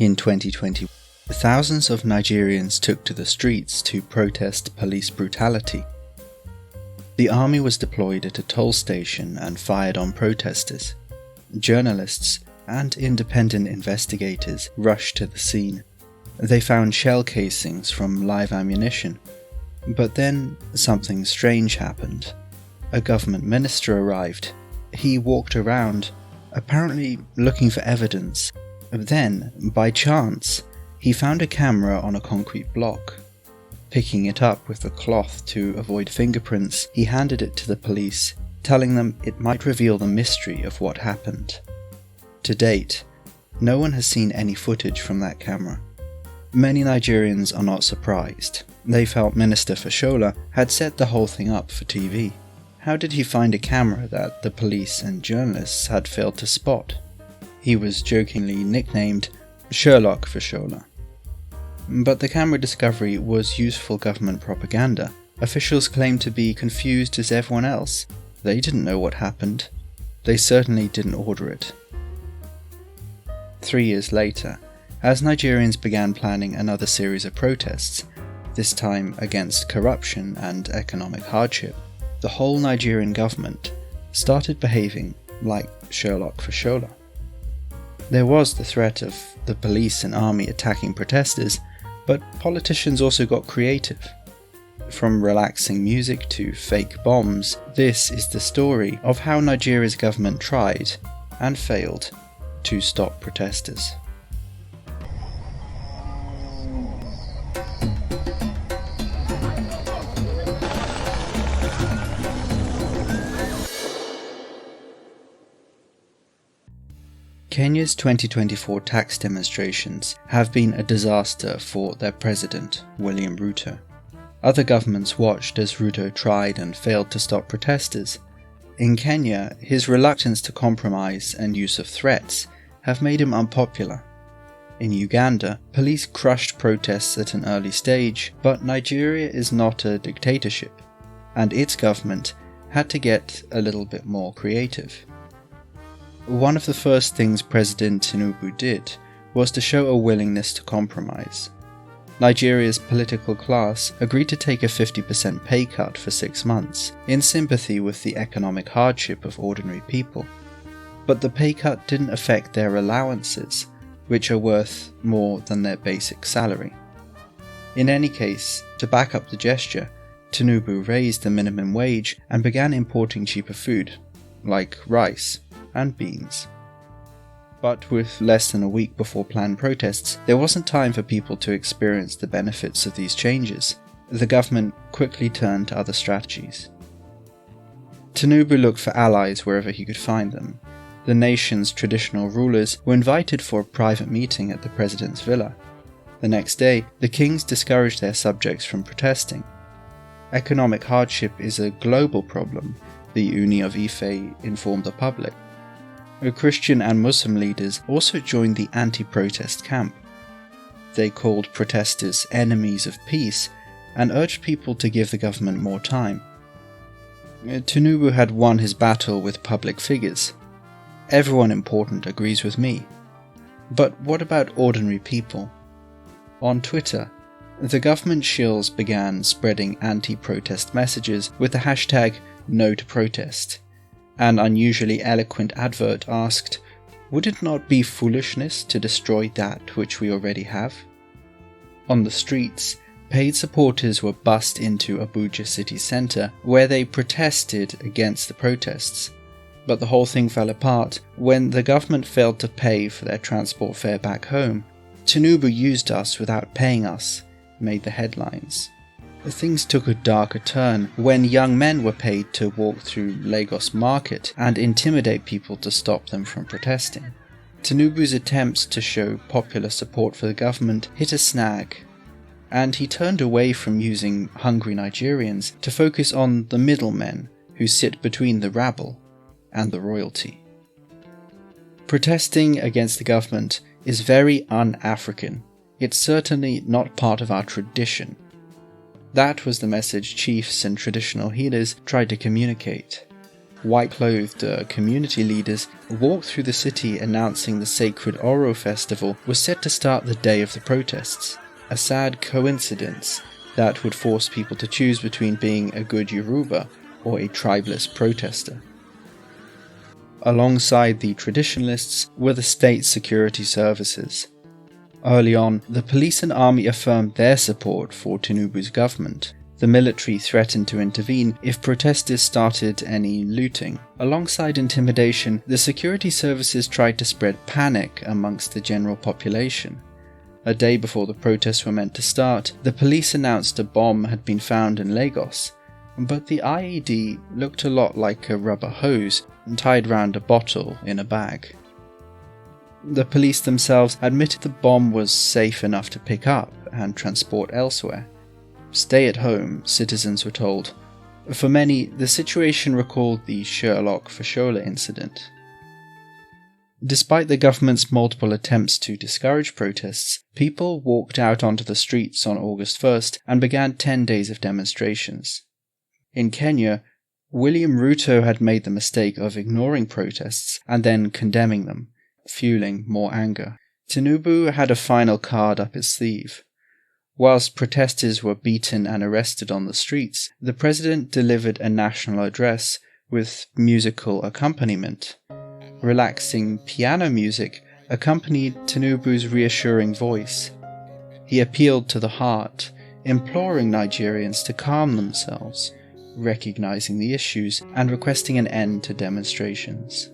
In 2020, thousands of Nigerians took to the streets to protest police brutality. The army was deployed at a toll station and fired on protesters. Journalists and independent investigators rushed to the scene. They found shell casings from live ammunition. But then something strange happened. A government minister arrived. He walked around, apparently looking for evidence. Then, by chance, he found a camera on a concrete block. Picking it up with a cloth to avoid fingerprints, he handed it to the police, telling them it might reveal the mystery of what happened. To date, no one has seen any footage from that camera. Many Nigerians are not surprised. They felt Minister Fashola had set the whole thing up for TV. How did he find a camera that the police and journalists had failed to spot? He was jokingly nicknamed Sherlock Fashola. But the camera discovery was useful government propaganda. Officials claimed to be confused as everyone else. They didn't know what happened. They certainly didn't order it. 3 years later, as Nigerians began planning another series of protests, this time against corruption and economic hardship, the whole Nigerian government started behaving like Sherlock Fashola. There was the threat of the police and army attacking protesters, but politicians also got creative. From relaxing music to fake bombs, this is the story of how Nigeria's government tried, and failed, to stop protesters. Kenya's 2024 tax demonstrations have been a disaster for their president, William Ruto. Other governments watched as Ruto tried and failed to stop protesters. In Kenya, his reluctance to compromise and use of threats have made him unpopular. In Uganda, police crushed protests at an early stage, but Nigeria is not a dictatorship, and its government had to get a little bit more creative. One of the first things President Tinubu did was to show a willingness to compromise. Nigeria's political class agreed to take a 50% pay cut for 6 months, in sympathy with the economic hardship of ordinary people. But the pay cut didn't affect their allowances, which are worth more than their basic salary. In any case, to back up the gesture, Tinubu raised the minimum wage and began importing cheaper food, like rice and beans. But with less than a week before planned protests, there wasn't time for people to experience the benefits of these changes. The government quickly turned to other strategies. Tinubu looked for allies wherever he could find them. The nation's traditional rulers were invited for a private meeting at the president's villa. The next day, the kings discouraged their subjects from protesting. Economic hardship is a global problem, the Uni of Ife informed the public. Christian and Muslim leaders also joined the anti-protest camp. They called protesters enemies of peace and urged people to give the government more time. Tinubu had won his battle with public figures. Everyone important agrees with me. But what about ordinary people? On Twitter, the government shills began spreading anti-protest messages with the hashtag #NoToProtest. An unusually eloquent advert asked, "Would it not be foolishness to destroy that which we already have?" On the streets, paid supporters were bussed into Abuja city centre, where they protested against the protests. But the whole thing fell apart when the government failed to pay for their transport fare back home. "Tinubu used us without paying us," made the headlines. Things took a darker turn when young men were paid to walk through Lagos market and intimidate people to stop them from protesting. Tinubu's attempts to show popular support for the government hit a snag, and he turned away from using hungry Nigerians to focus on the middlemen who sit between the rabble and the royalty. Protesting against the government is very un-African. It's certainly not part of our tradition. That was the message chiefs and traditional healers tried to communicate. white-clothed community leaders walked through the city announcing the sacred Oro festival was set to start the day of the protests, a sad coincidence that would force people to choose between being a good Yoruba or a tribeless protester. Alongside the traditionalists were the state security services. Early on, the police and army affirmed their support for Tinubu's government. The military threatened to intervene if protesters started any looting. Alongside intimidation, the security services tried to spread panic amongst the general population. A day before the protests were meant to start, the police announced a bomb had been found in Lagos, but the IED looked a lot like a rubber hose tied round a bottle in a bag. The police themselves admitted the bomb was safe enough to pick up and transport elsewhere. Stay at home, citizens were told. For many, the situation recalled the Sherlock Fashola incident. Despite the government's multiple attempts to discourage protests, people walked out onto the streets on August 1st and began 10 days of demonstrations. In Kenya, William Ruto had made the mistake of ignoring protests and then condemning them, fueling more anger. Tinubu had a final card up his sleeve. Whilst protesters were beaten and arrested on the streets, the president delivered a national address with musical accompaniment. Relaxing piano music accompanied Tinubu's reassuring voice. He appealed to the heart, imploring Nigerians to calm themselves, recognizing the issues and requesting an end to demonstrations.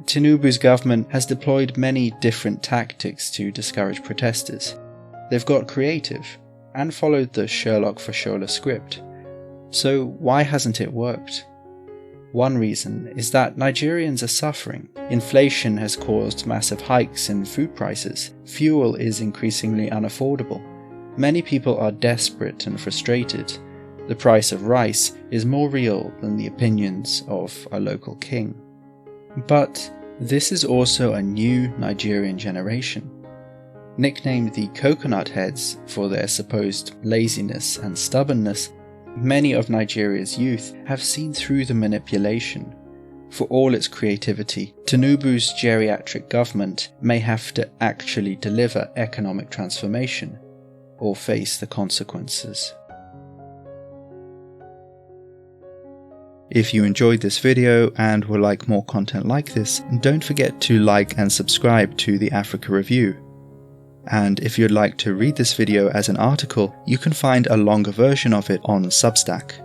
Tinubu's government has deployed many different tactics to discourage protesters. They've got creative and followed the Sherlock Fashola script. So why hasn't it worked? One reason is that Nigerians are suffering. Inflation has caused massive hikes in food prices. Fuel is increasingly unaffordable. Many people are desperate and frustrated. The price of rice is more real than the opinions of a local king. But this is also a new Nigerian generation. Nicknamed the coconut heads for their supposed laziness and stubbornness, many of Nigeria's youth have seen through the manipulation. For all its creativity, Tinubu's geriatric government may have to actually deliver economic transformation or face the consequences. If you enjoyed this video and would like more content like this, don't forget to like and subscribe to the Africa Review. And if you'd like to read this video as an article, you can find a longer version of it on Substack.